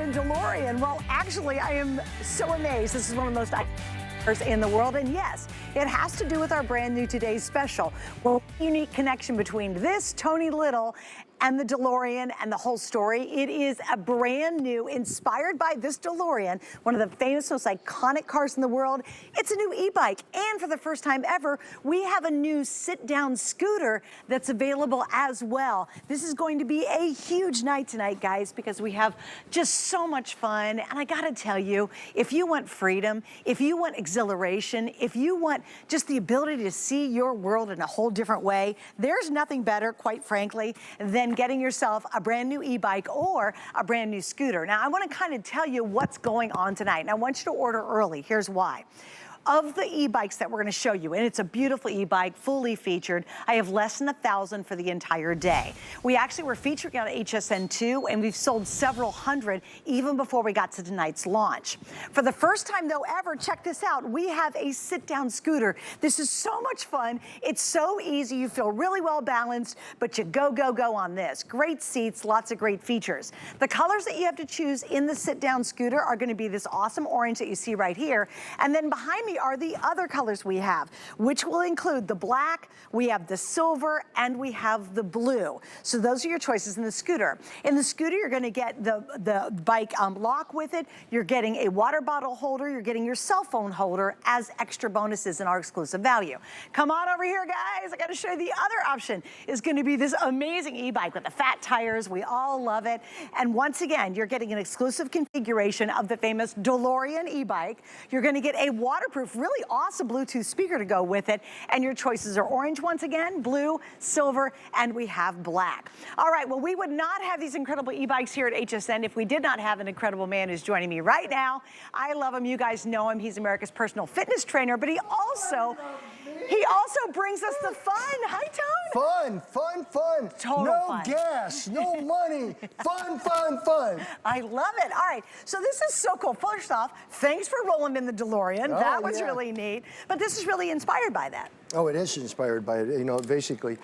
in DeLorean. Well, actually, I am so amazed. This is one of the most iconic cars in the world, and yes, it has to do with our brand new Today's Special. Well, unique connection between this Tony Little and the DeLorean and the whole story. It is a brand new, inspired by this DeLorean, one of the famous, most iconic cars in the world. It's a new e-bike, and for the first time ever, we have a new sit-down scooter that's available as well. This is going to be a huge night tonight, guys, because we have just so much fun, and I gotta tell you, if you want freedom, if you want exhilaration, if you want just the ability to see your world in a whole different way, there's nothing better, quite frankly, than getting yourself a brand new e-bike or a brand new scooter. Now, I want to kind of tell you what's going on tonight, and I want you to order early. Here's why. Of the e-bikes that we're going to show you, and it's a beautiful e-bike, fully featured, I have less than 1,000 for the entire day. We actually were featuring on HSN2, and we've sold several hundred even before we got to tonight's launch. For the first time, though, ever, check this out. We have a sit-down scooter. This is so much fun. It's so easy. You feel really well balanced, but you go, go, go on this. Great seats, lots of great features. The colors that you have to choose in the sit-down scooter are going to be this awesome orange that you see right here, and then behind me are the other colors we have, which will include the black, we have the silver, and we have the blue. So those are your choices in the scooter. In the scooter, you're gonna get the bike lock with it, you're getting a water bottle holder, you're getting your cell phone holder as extra bonuses in our exclusive value. Come on over here, guys. I gotta show you the other option is gonna be this amazing e-bike with the fat tires. We all love it. And once again, you're getting an exclusive configuration of the famous DeLorean e-bike. You're gonna get a waterproof, really awesome Bluetooth speaker to go with it, and your choices are orange once again, blue, silver, and we have black. All right, well, we would not have these incredible e-bikes here at HSN if we did not have an incredible man who's joining me right now. I love him. You guys know him. He's America's personal fitness trainer, but he also brings us the fun. Hi, Tone. Fun. Total fun. No gas, no money. Fun. I love it. All right, so this is so cool. First off, thanks for rolling in the DeLorean. Oh, that was yeah. really neat. But this is really inspired by that. Oh, it is inspired by it. You know, basically,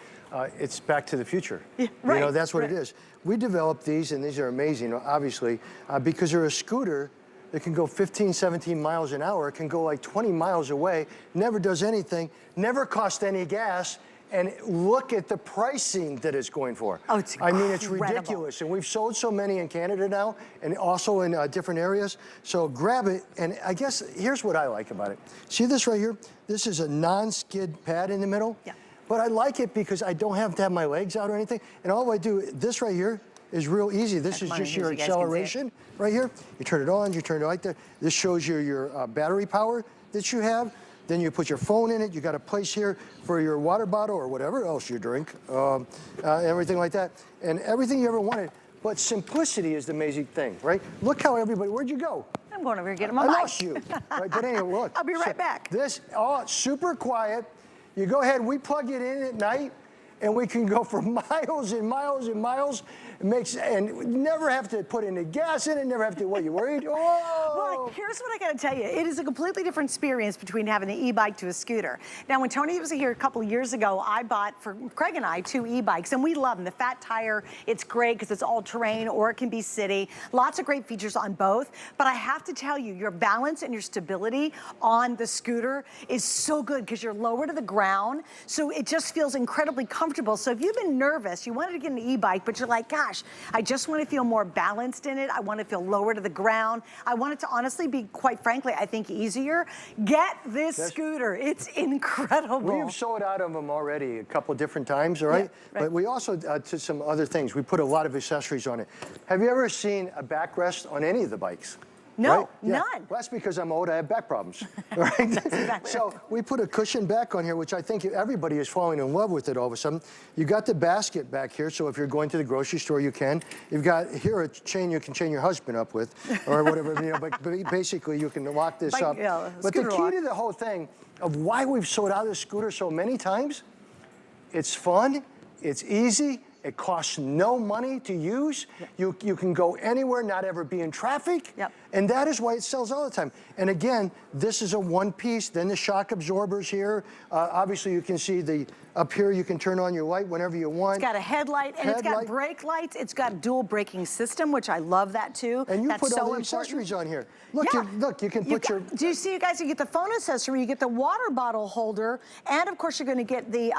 it's back to the future. Yeah, right, You know, that's what right. it is. We developed these, and these are amazing, obviously, because they're a scooter that can go 15, 17 miles an hour. It can go like 20 miles away, never does anything, never cost any gas, and look at the pricing that it's going for. Oh, it's incredible. I mean, it's ridiculous. And we've sold so many in Canada now, and also in different areas. So grab it, and I guess here's what I like about it. See this right here? This is a non-skid pad in the middle. Yeah. But I like it because I don't have to have my legs out or anything. And all I do, this right here is real easy. This is just your acceleration right here. You turn it on, you turn it like that. This shows you your battery power that you have. Then you put your phone in it. You got a place here for your water bottle or whatever else you drink, everything like that. And everything you ever wanted. But simplicity is the amazing thing, right? Look how everybody, where'd you go? I'm going over here getting my bike. I lost you. Right, but anyway, look. I'll be right back. This, super quiet. You go ahead, we plug it in at night, and we can go for miles and miles and miles. And never have to put any gas in it, never have to, what, you worried? Oh! Well, here's what I gotta tell you. It is a completely different experience between having an e-bike to a scooter. Now, when Tony was here a couple of years ago, I bought, for Craig and I, 2 e-bikes, and we love them. The Fat Tire, it's great because it's all terrain or it can be city. Lots of great features on both, but I have to tell you, your balance and your stability on the scooter is so good because you're lower to the ground, so it just feels incredibly comfortable. So if you've been nervous, you wanted to get an e-bike, but you're like, gosh, I just want to feel more balanced in it. I want to feel lower to the ground. I want it to honestly be, quite frankly, I think easier. Get this scooter. It's incredible. We've sold out of them already a couple different times, all right? Yeah, right. But we also did some other things. We put a lot of accessories on it. Have you ever seen a backrest on any of the bikes? No, right? Yeah. none. Well, that's because I'm old, I have back problems, right? Exactly. So we put a cushion back on here, which I think everybody is falling in love with it all of a sudden. You got the basket back here, so if you're going to the grocery store, you can. You've got here a chain you can chain your husband up with, or whatever, you know, but basically you can lock this up. Yeah, but the key lock. to the whole thing of why we've sold out of the scooter so many times, it's fun, it's easy, it costs no money to use. Yep. You can go anywhere, not ever be in traffic. Yep. And that is why it sells all the time. And again, this is a one piece, then the shock absorbers here. Obviously you can see up here you can turn on your light whenever you want. It's got a headlight, and it's got brake lights. It's got dual braking system, which I love that too. And you That's put all the so accessories on here. important. Look, look, you can put your... Do you see, you guys, you get the phone accessory, you get the water bottle holder, and of course you're gonna get the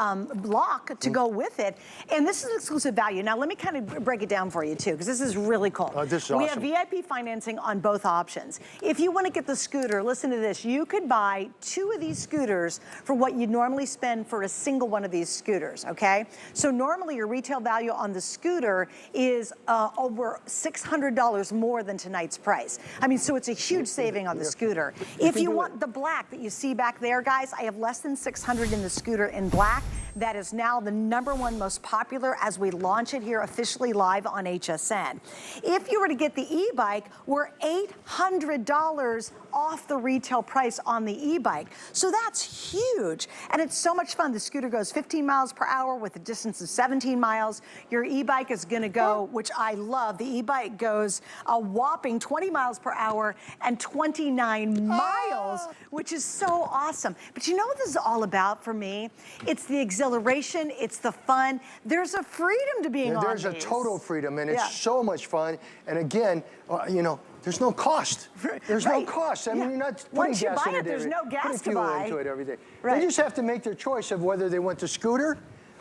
lock to go with it. And this is exclusive value. Now let me kind of break it down for you too, because this is really cool. Oh, this is awesome. We have VIP financing on both options. If you wanna get the scooter, listen to this, you could buy 2 of these scooters for what you'd normally spend for a single one of these scooters, okay? So normally your retail value on the scooter is over $600 more than tonight's price. I mean, so it's a huge saving on the scooter. If you want the black that you see back there, guys, I have less than 600 in the scooter in black. That is now the #1 most popular as we launch it here officially live on HSN. If you were to get the e-bike, we're $800 off the retail price on the e-bike. So that's huge. And it's so much fun. The scooter goes 15 miles per hour with a distance of 17 miles. Your e-bike is gonna go, which I love, the e-bike goes a whopping 20 miles per hour and 29 miles, which is so awesome. But you know what this is all about for me? It's the exhilaration, it's the fun. There's a freedom to being on these. There's a total freedom, and it's so much fun. And again, you know, there's no cost. There's no cost. I mean, you're not putting Once you gas buy in it, there's no gas to fuel buy. into it every day. Right. They just have to make their choice of whether they want the scooter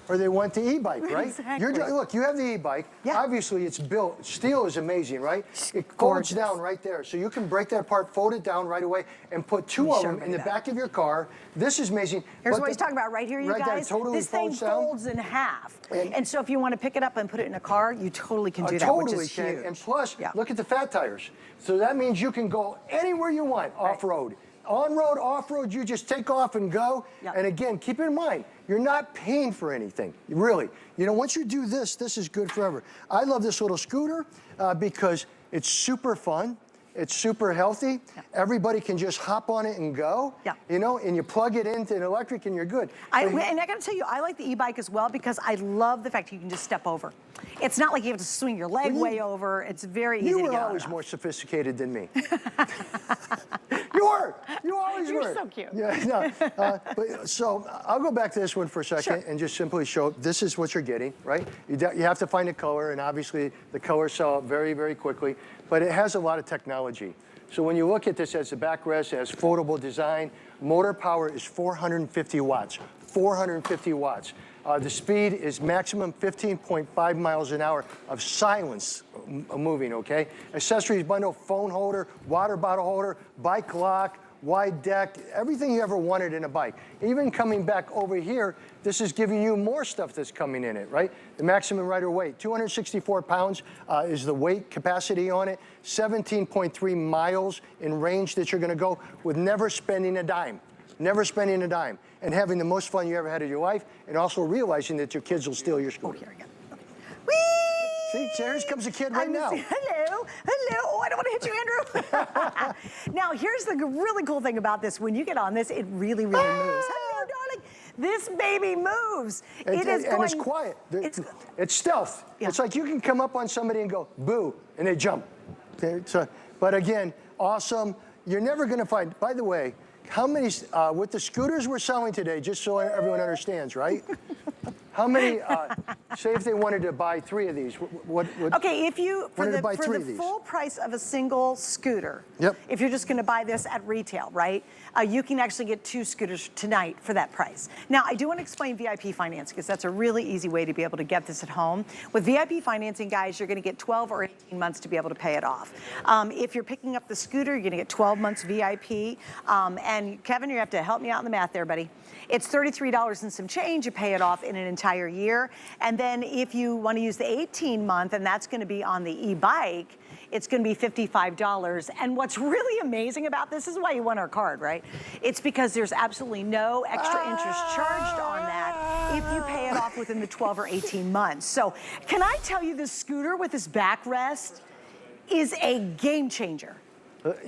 or they want the e-bike, right? Exactly. Look, you have the e-bike. Yeah. Obviously, it's built. Steel is amazing, right? It folds down right there. So you can break that apart, fold it down right away, and put 2 of them in the back of your car. This is amazing. Here's what he's talking about right here, you guys. Totally this thing folds in half. And so if you want to pick it up and put it in a car, you totally can do that, totally which is huge. And plus, look at the fat tires. So that means you can go anywhere you want off-road. On-road, off-road, you just take off and go. And again, keep in mind, you're not paying for anything, really. You know, once you do this, this is good forever. I love this little scooter because it's super fun. It's super healthy. Everybody can just hop on it and go. You know, and you plug it into an electric and you're good. And I gotta tell you, I like the e-bike as well because I love the fact you can just step over. It's not like you have to swing your leg way over. It's very easy to get on. You were always more sophisticated than me. You always were. You're so cute. Yeah, no. So I'll go back to this one for a second and just simply show, this is what you're getting, right? You have to find a color, and obviously the colors sell out very, very quickly, but it has a lot of technology. So when you look at this as a backrest, it has foldable design. Motor power is 450 watts, 450 watts. The speed is maximum 15.5 miles an hour of silence moving, okay? Accessories bundle, phone holder, water bottle holder, bike lock, wide deck, everything you ever wanted in a bike. Even coming back over here, this is giving you more stuff that's coming in it, right? The maximum rider weight, 264 pounds is the weight capacity on it, 17.3 miles in range that you're gonna go with never spending a dime. Never spending a dime, and having the most fun you ever had in your life, and also realizing that your kids will steal your scooter. Oh, here we go. Whee! See, here comes a kid right now. Hello, hello. Oh, I don't want to hit you, Andrew. Now, here's the really cool thing about this. When you get on this, it really, really moves. Hello, darling. This baby moves. And it's quiet. It's stealth. It's like you can come up on somebody and go, boo, and they jump. Okay, so, but again, awesome. You're never going to find, by the way, how many, with the scooters we're selling today, just so everyone understands, right? How many, say if they wanted to buy 3 of these, okay, if you, for the full price of a single scooter, if you're just gonna buy this at retail, right? You can actually get 2 scooters tonight for that price. Now, I do wanna explain VIP financing because that's a really easy way to be able to get this at home. With VIP financing, guys, you're gonna get 12 or 18 months to be able to pay it off. If you're picking up the scooter, you're gonna get 12 months VIP. And Kevin, you have to help me out in the math there, buddy. It's $33 and some change. You pay it off in an entire year. And then if you want to use the 18-month, and that's going to be on the e-bike, it's going to be $55. And what's really amazing about this is why you want our card, right? It's because there's absolutely no extra interest charged on that if you pay it off within the 12 or 18 months. So can I tell you, this scooter with this backrest is a game changer.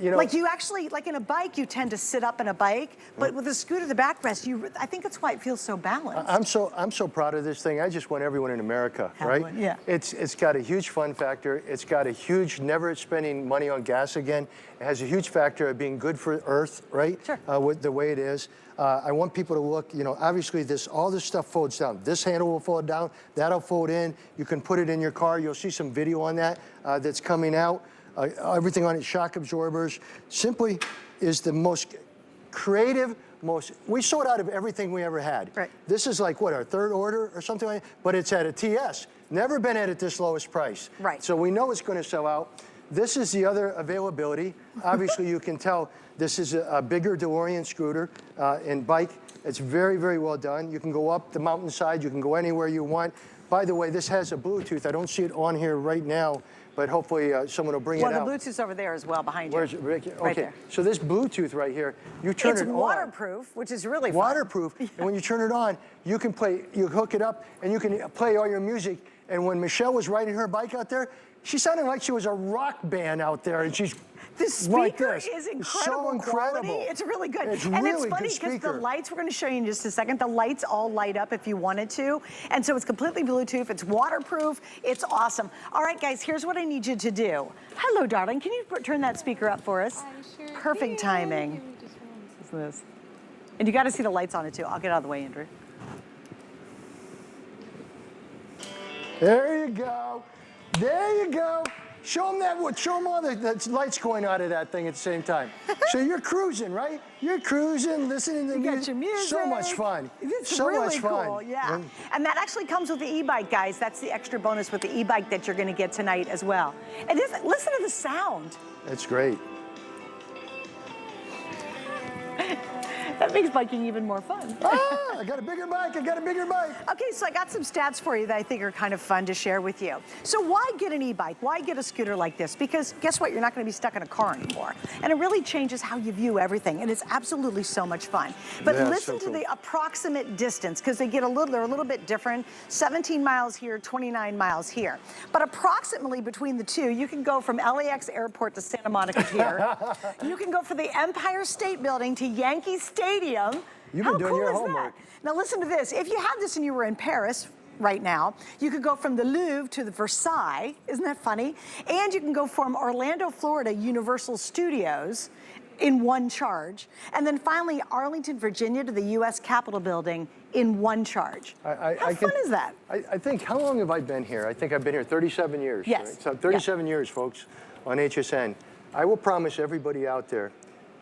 You know, like you actually, like in a bike, you tend to sit up in a bike, but with a scooter, the backrest, I think that's why it feels so balanced. I'm so proud of this thing. I just want everyone in America, right? One, yeah. It's got a huge fun factor. It's got a huge never spending money on gas again. It has a huge factor of being good for Earth, right? Sure. With the way it is. I want people to look, you know, obviously all this stuff folds down. This handle will fold down, that'll fold in. You can put it in your car. You'll see some video on that that's coming out. Everything on it, shock absorbers. Simply is the most creative, we sold out of everything we ever had. Right. This is like, what, our third order or something like that? But it's at a TS. Never been at this lowest price. Right. So we know it's going to sell out. This is the other availability. Obviously, you can tell this is a bigger DeLorean scooter and bike. It's very, very well done. You can go up the mountainside. You can go anywhere you want. By the way, this has a Bluetooth. I don't see it on here right now, but hopefully someone will bring it out. Well, the Bluetooth's over there as well, behind you. Where's it, Ricky? Okay, Right there. so this Bluetooth right here, you turn it on. It's waterproof, which is really fun. Waterproof, and when you turn it on, you can play, you hook it up, and you can play all your music. And when Michelle was riding her bike out there, she sounded like she was a rock band out there, and she's The speaker like this. is incredible. So incredible. Quality. It's really good. It's and really it's funny good because the speaker. lights, we're going to show you in just a second, the lights all light up if you wanted to. And so it's completely Bluetooth. It's waterproof. It's awesome. All right, guys, here's what I need you to do. Hello, darling. Can you turn that speaker up for us? I sure Perfect can. timing. Give me just one second. This. And you got to see the lights on it, too. I'll get out of the way, Andrew. There you go. There you go. Show them that. Show them all the lights going out of that thing at the same time. So you're cruising, right? You're cruising, listening to You music. got your music. So much fun. It's so really much fun. cool, yeah. And that actually comes with the e-bike, guys. That's the extra bonus with the e-bike that you're going to get tonight as well. And listen to the sound. It's great. That makes biking even more fun. I got a bigger bike. I got a bigger bike. Okay, so I got some stats for you that I think are kind of fun to share with you. So why get an e-bike? Why get a scooter like this? Because guess what? You're not going to be stuck in a car anymore. And it really changes how you view everything. And it's absolutely so much fun. But Yeah, listen so to cool. the approximate distance, because they're a little bit different. 17 miles here, 29 miles here. But approximately between the two, you can go from LAX Airport to Santa Monica Pier. You can go from the Empire State Building to Yankee Stadium. You've How been doing cool your is homework. that? Now listen to this. If you had this and you were in Paris right now, you could go from the Louvre to the Versailles. Isn't that funny? And you can go from Orlando, Florida, Universal Studios in one charge. And then finally, Arlington, Virginia to the U.S. Capitol Building in one charge. How fun is that? I think, how long have I been here? I think I've been here 37 years. Yes. Right? So 37 years, folks, on HSN. I will promise everybody out there,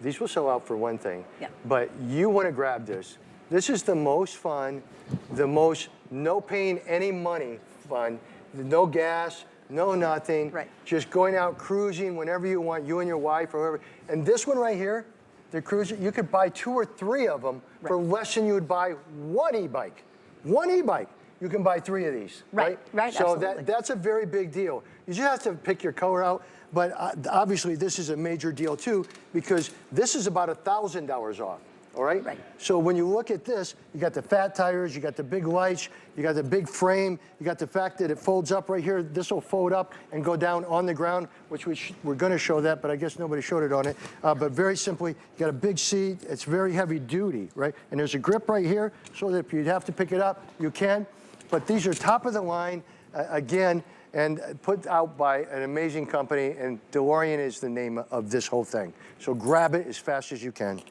these will sell out for one thing, Yeah. but you want to grab this. This is the most fun, the most no paying any money fun, no gas, no nothing, Right. just going out cruising whenever you want, you and your wife or whoever. And this one right here, the cruiser, you could buy 2 or 3 of them for less than you would buy one e-bike. One e-bike, you can buy 3 of these, right? Right, So absolutely. that's a very big deal. You just have to pick your color out. But obviously, this is a major deal, too, because this is about $1,000 off, all right? Right. So when you look at this, you got the fat tires, you got the big lights, you got the big frame, you got the fact that it folds up right here. This will fold up and go down on the ground, which we're going to show that, but I guess nobody showed it on it. But very simply, you got a big seat. It's very heavy duty, right? And there's a grip right here, so that if you'd have to pick it up, you can. But these are top of the line, again, and put out by an amazing company, and DeLorean is the name of this whole thing. So grab it as fast as you can.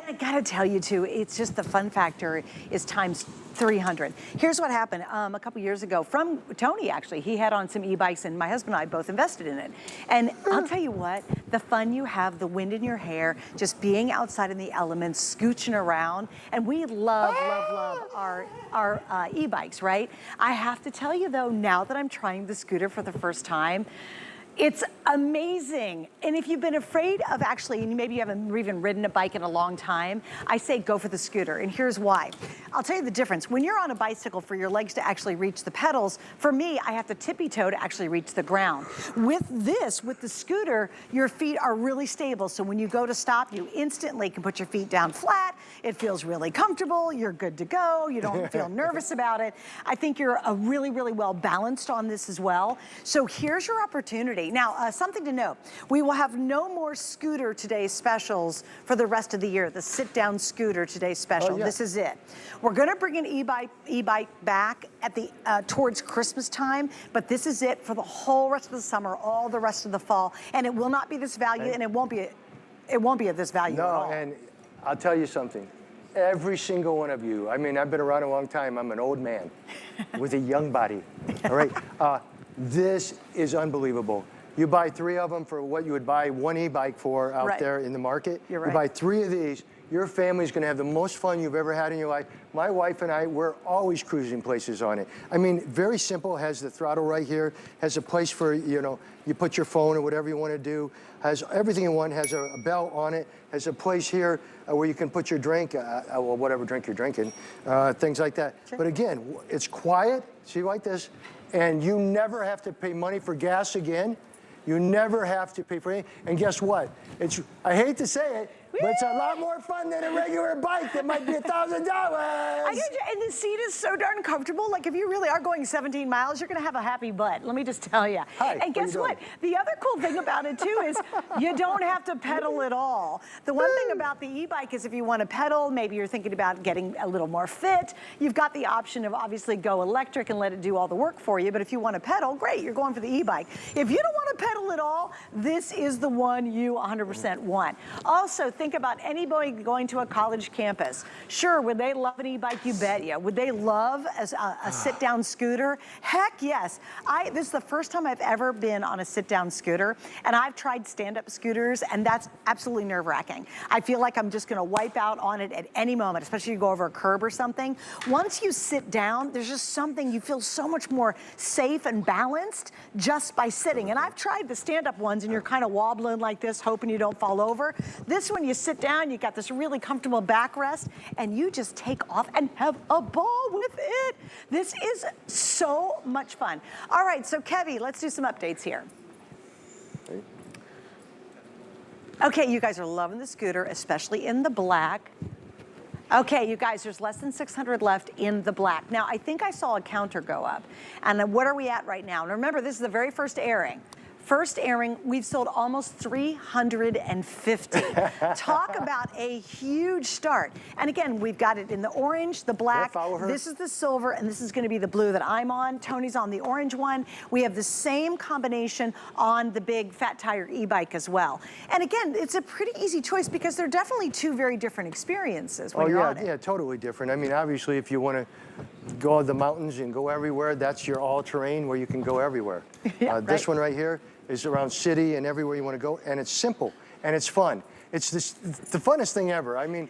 I gotta tell you too, it's just the fun factor is times 300. Here's what happened a couple years ago from Tony, actually. He had on some e-bikes and my husband and I both invested in it. And I'll tell you what, the fun you have, the wind in your hair, just being outside in the elements, scooching around. And we love our e-bikes, right? I have to tell you though, now that I'm trying the scooter for the first time, it's amazing. And if you've been afraid of actually, and maybe you haven't even ridden a bike in a long time, I say go for the scooter. And here's why. I'll tell you the difference. When you're on a bicycle, for your legs to actually reach the pedals, for me, I have to tippy-toe to actually reach the ground. With this, with the scooter, your feet are really stable. So when you go to stop, you instantly can put your feet down flat. It feels really comfortable. You're good to go. You don't feel nervous about it. I think you're really, really well balanced on this as well. So here's your opportunity. pretty. Now, something to note, we will have no more Scooter Today specials for the rest of the year, the sit-down Scooter Today special. This is it. We're gonna bring an e-bike back at the towards Christmas time, but this is it for the whole rest of the summer, all the rest of the fall, and it will not be this value, and it won't be at this value at all. No, and I'll tell you something. Every single one of you, I mean, I've been around a long time. I'm an old man with a young body, all right? This is unbelievable. You buy 3 of them for what you would buy 1 e-bike for out there in the market. You're right. You buy 3 of these, your family's gonna have the most fun you've ever had in your life. My wife and I, we're always cruising places on it. I mean, very simple, has the throttle right here, has a place for, you know, you put your phone or whatever you wanna do, has everything in one, has a belt on it, has a place here where you can put your drink, well, whatever drink you're drinking, things like that. Sure. But again, it's quiet, see like this, and you never have to pay money for gas again. You never have to pay for anything. And guess what? I hate to say it, but it's a lot more fun than a regular bike that might be $1,000. And the seat is so darn comfortable. Like if you really are going 17 miles, you're gonna have a happy butt. Let me just tell you. Hi, and guess what? The other cool thing about it too is you don't have to pedal at all. The one thing about the e-bike is if you want to pedal, maybe you're thinking about getting a little more fit, you've got the option of obviously go electric and let it do all the work for you. But if you want to pedal, great, you're going for the e-bike. If you don't want to pedal at all, this is the one you 100% want. Also, think about anybody going to a college campus. Sure, would they love an e-bike? You bet you. Would they love a sit-down scooter? Heck yes. This is the first time I've ever been on a sit-down scooter, and I've tried stand-up scooters, and that's absolutely nerve-wracking. I feel like I'm just gonna wipe out on it at any moment, especially if you go over a curb or something. Once you sit down, there's just something, you feel so much more safe and balanced just by sitting. And I've tried the stand-up ones, and you're kind of wobbling like this, hoping you don't fall over. This one, you sit down, you got this really comfortable backrest, and you just take off and have a ball with it. This is so much fun. All right, so Kevy, let's do some updates here. Okay, you guys are loving the scooter, especially in the black. Okay, you guys, there's less than 600 left in the black. Now, I think I saw a counter go up. And what are we at right now? And remember, this is the very first airing. First airing, we've sold almost 350. Talk about a huge start. And again, we've got it in the orange, the black, this is the silver, and this is gonna be the blue that I'm on. Tony's on the orange one. We have the same combination on the big Fat Tire e-bike as well. And again, it's a pretty easy choice because they're definitely 2 very different experiences when you're on it. Yeah, totally different. I mean, obviously, if you wanna go to the mountains and go everywhere, that's your all-terrain where you can go everywhere. This one right here is around city and everywhere you want to go, and it's simple and it's fun. It's the funnest thing ever. I mean,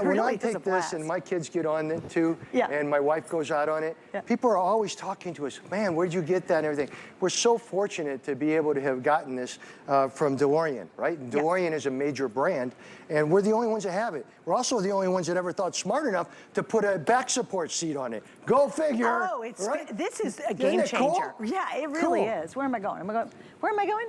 when I take this and my kids get on it too, and my wife goes out on it, people are always talking to us, man, where'd you get that and everything? We're so fortunate to be able to have gotten this from DeLorean, right? DeLorean is a major brand, and we're the only ones that have it. We're also the only ones that ever thought smart enough to put a back support seat on it. Go figure. Oh, this is a game changer. Cool? Yeah, it really is. Where am I going? Where am I going?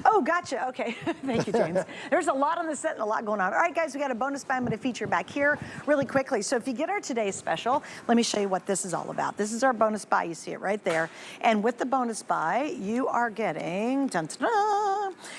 Oh, gotcha. Okay. Thank you, James. There's a lot on the set and a lot going on. All right, guys, we got a bonus buy I'm going to feature back here really quickly. So if you get our today's special, let me show you what this is all about. This is our bonus buy. You see it right there. And with the bonus buy, you are getting,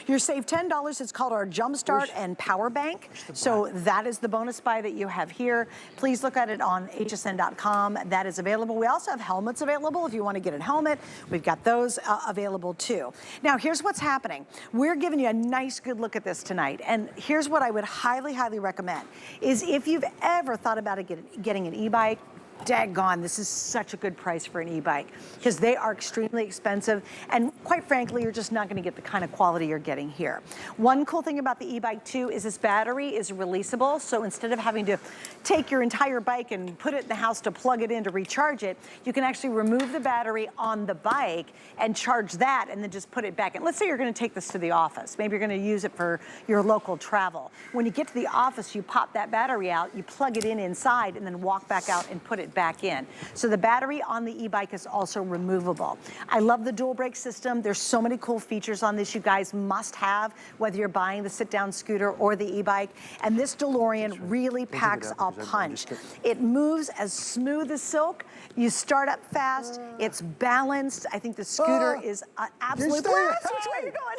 you save $10. It's called our Jumpstart and Power Bank. So that is the bonus buy that you have here. Please look at it on hsn.com. That is available. We also have helmets available if you want to get a helmet. We've got those available too. Now, here's what's happening. We're giving you a nice, good look at this tonight. And here's what I would highly, highly recommend is if you've ever thought about getting an e-bike, daggone, this is such a good price for an e-bike because they are extremely expensive and quite frankly, you're just not gonna get the kind of quality you're getting here. One cool thing about the e-bike too is this battery is releasable. So instead of having to take your entire bike and put it in the house to plug it in to recharge it, you can actually remove the battery on the bike and charge that and then just put it back in. Let's say you're gonna take this to the office. Maybe you're gonna use it for your local travel. When you get to the office, you pop that battery out, you plug it in inside and then walk back out and put it it back in. So the battery on the e-bike is also removable. I love the dual brake system. There's so many cool features on this you guys must have, whether you're buying the sit-down scooter or the e-bike. And this DeLorean really packs a punch. It moves as smooth as silk. You start up fast. It's balanced. I think the scooter is an absolute blast. Which way are you going?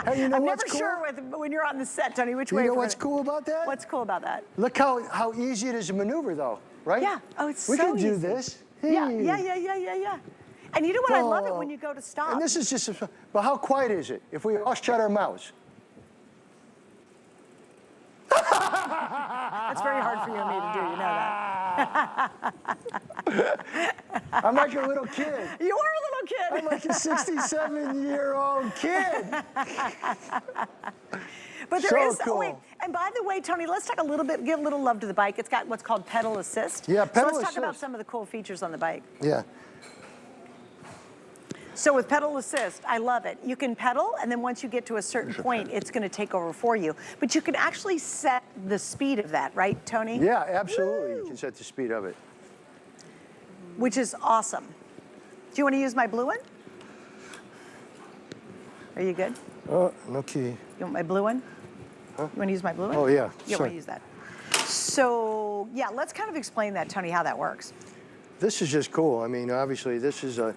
Hey, you know I'm what's never cool? sure when you're on the set, Tony, which way. You know what's cool about that? What's cool about that? Look how easy it is to maneuver, though, right? Yeah. Oh, it's so easy. We can do easy. this. Yeah. And you know what? I love it when you go to stop. And this is just, but how quiet is it if we all shut our mouths? That's very hard for you and me to do, you know that. I'm like a little kid. You are a little kid. I'm like a 67-year-old kid. But there is, cool. oh wait, and by the way, Tony, let's talk a little bit, give a little love to the bike. It's got what's called pedal assist. Yeah, pedal assist. So let's talk about some of the cool features on the bike. Yeah. So with pedal assist, I love it. You can pedal, and then once you get to a certain point, it's going to take over for you. But you can actually set the speed of that, right, Tony? Yeah, absolutely. Woo! You can set the speed of it. Which is awesome. Do you want to use my blue one? Are you good? Oh, no key. You want my blue one? Huh? You want to use my blue one? Oh, yeah. You want to use that. So, yeah, let's kind of explain that, Tony, how that works. This is just cool. I mean, obviously, this is a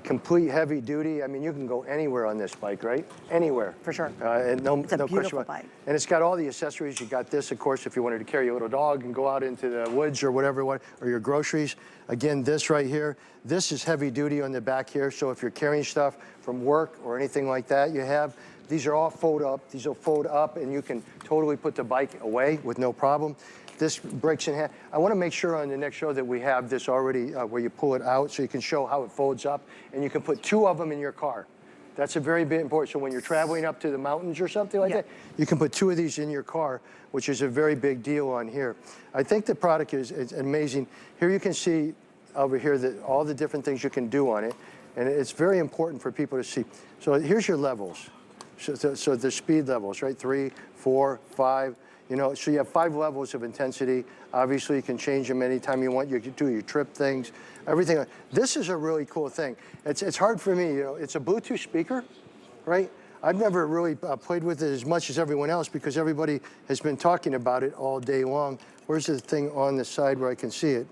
complete heavy duty. I mean, you can go anywhere on this bike, right? Anywhere. For sure. And no It's a beautiful question about bike. And it's got all the accessories. You got this, of course, if you wanted to carry a little dog and go out into the woods or whatever, or your groceries. Again, this right here, this is heavy duty on the back here. So if you're carrying stuff from work or anything like that, you have, these are all fold up. These will fold up and you can totally put the bike away with no problem. This breaks in half. I want to make sure on the next show that we have this already where you pull it out so you can show how it folds up, and you can put 2 of them in your car. That's a very big important. So when you're traveling up to the mountains or something like that, you can put 2 of these in your car, which is a very big deal on here. I think the product is amazing. Here you can see over here that all the different things you can do on it, and it's very important for people to see. So here's your levels. So the speed levels, right? 3, 4, 5. You know, so you have 5 levels of intensity. Obviously, you can change them anytime you want. You can do your trip things, everything. This is a really cool thing. It's hard for me, you know. It's a Bluetooth speaker, right? I've never really played with it as much as everyone else because everybody has been talking about it all day long. Where's the thing on the side where I can see it?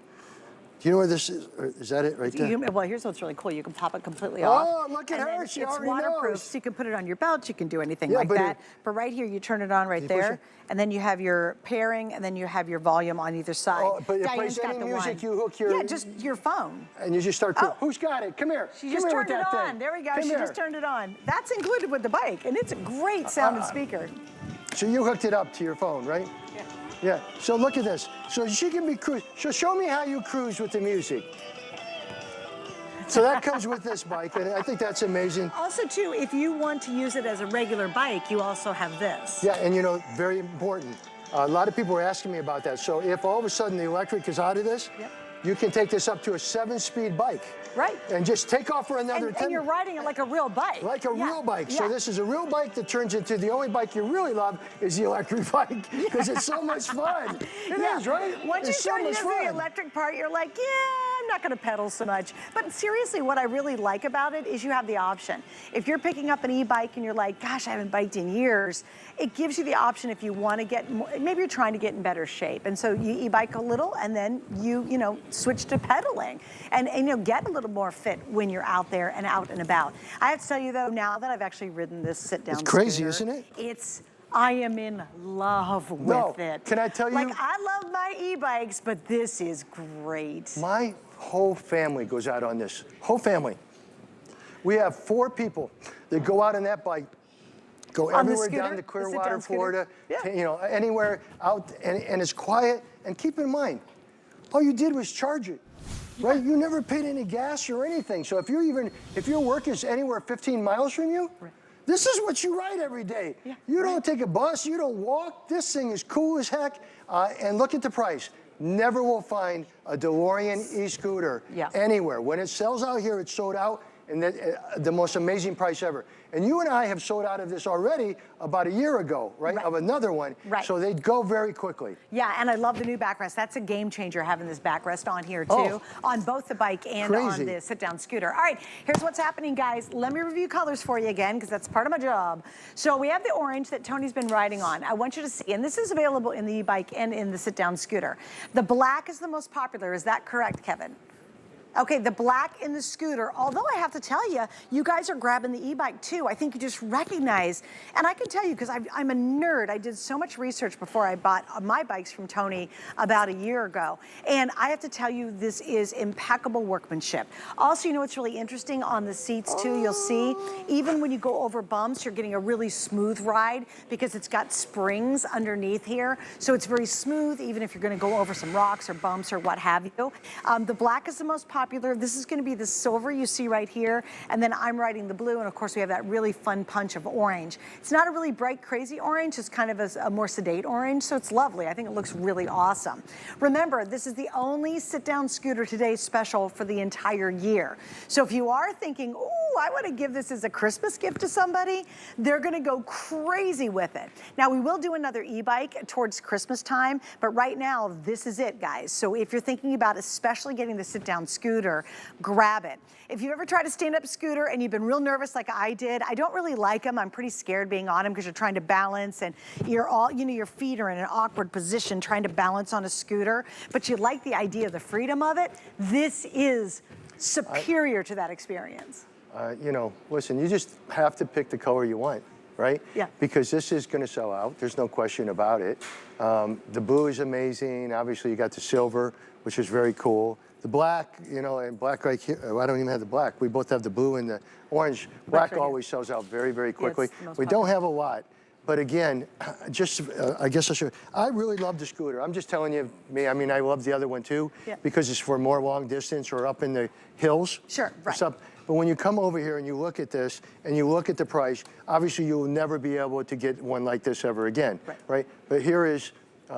Do you know where this is? Is that it right there? Well, here's what's really cool. You can pop it completely off. Oh, look at her. She already knows. It's waterproof, so you can put it on your belt. You can do anything like that. But right here, you turn it on right there, and then you have your pairing, and then you have your volume on either side. Oh, but it Diane's plays any got the music, one. you hook your... Yeah, just your phone. And you just start... Who's got it? Come here. She just turned it on. There we go. She just turned it on. That's included with the bike, and it's a great sounding speaker. So you hooked it up to your phone, right? Yeah. Yeah. So look at this. So she can be cruise. So show me how you cruise with the music. So that comes with this bike, and I think that's amazing. Also, too, if you want to use it as a regular bike, you also have this. Yeah, and you know, very important. A lot of people are asking me about that. So if all of a sudden the electric is out of this, you can take this up to a 7-speed bike. Right. And just take off for another 10. And you're riding it like a real bike. Like a real bike. Yeah. So this is a real bike that turns into the only bike you really love is the electric bike because it's so much fun. It is, right? Once you start using the electric part, you're like, yeah, I'm not going to pedal so much. But seriously, what I really like about it is you have the option. If you're picking up an e-bike and you're like, gosh, I haven't biked in years, it gives you the option if you want to get more, maybe you're trying to get in better shape. And so you e-bike a little and then you know, switch to pedaling and you know, get a little more fit when you're out there and out and about. I have to tell you though, now that I've actually ridden this sit-down scooter, it's crazy, isn't it? I am in love with it. Can I tell you? Like, I love my e-bikes, but this is great. My whole family goes out on this. Whole family. We have 4 people that go out on that bike, go everywhere down to Clearwater, Florida, you know, anywhere out, and it's quiet. And keep in mind, all you did was charge it. Right? You never paid any gas or anything. So if your work is anywhere 15 miles from you, this is what you ride every day. You don't take a bus, you don't walk. This thing is cool as heck. And look at the price. Never will find a DeLorean e-scooter anywhere. When it sells out here, it's sold out. And the most amazing price ever. And you and I have sold out of this already about a year ago, right? Of another one. Right. So they'd go very quickly. Yeah, and I love the new backrest. That's a game changer having this backrest on here too, on both the bike and on the sit-down scooter. All right, here's what's happening, guys. Let me review colors for you again, because that's part of my job. So we have the orange that Tony's been riding on. I want you to see, and this is available in the e-bike and in the sit-down scooter. The black is the most popular. Is that correct, Kevin? Okay, the black in the scooter, although I have to tell you, you guys are grabbing the e-bike too. I think you just recognize, and I can tell you, because I'm a nerd, I did so much research before I bought my bikes from Tony about a year ago. And I have to tell you, this is impeccable workmanship. Also, you know what's really interesting on the seats too, you'll see, even when you go over bumps, you're getting a really smooth ride because it's got springs underneath here. So it's very smooth, even if you're gonna go over some rocks or bumps or what have you. The black is the most popular. This is going to be the silver you see right here, and then I'm riding the blue, and of course we have that really fun punch of orange. It's not a really bright, crazy orange, it's kind of a more sedate orange, so it's lovely. I think it looks really awesome. Remember, this is the only sit-down scooter today special for the entire year. So if you are thinking, ooh, I want to give this as a Christmas gift to somebody, they're going to go crazy with it. Now, we will do another e-bike towards Christmas time, but right now, this is it, guys. So if you're thinking about especially getting the sit-down scooter, grab it. If you ever try to stand up scooter and you've been real nervous like I did, I don't really like them. I'm pretty scared being on them because you're trying to balance and you're all, you know, your feet are in an awkward position trying to balance on a scooter, but you like the idea of the freedom of it. This is superior to that experience. You know, listen, you just have to pick the color you want, right? Yeah. Because this is going to sell out. There's no question about it. The blue is amazing. Obviously, you got the silver, which is very cool. The black, you know, and black right here, I don't even have the black. We both have the blue and the orange. Black always sells out very, very quickly. We don't have a lot. But again, just, I guess I should, I really love the scooter. I'm just telling you, I mean, I love the other one too, because it's for more long distance or up in the hills. Sure, right. Stuff. But when you come over here and you look at this and you look at the price, obviously you will never be able to get one like this ever again, right? But here is,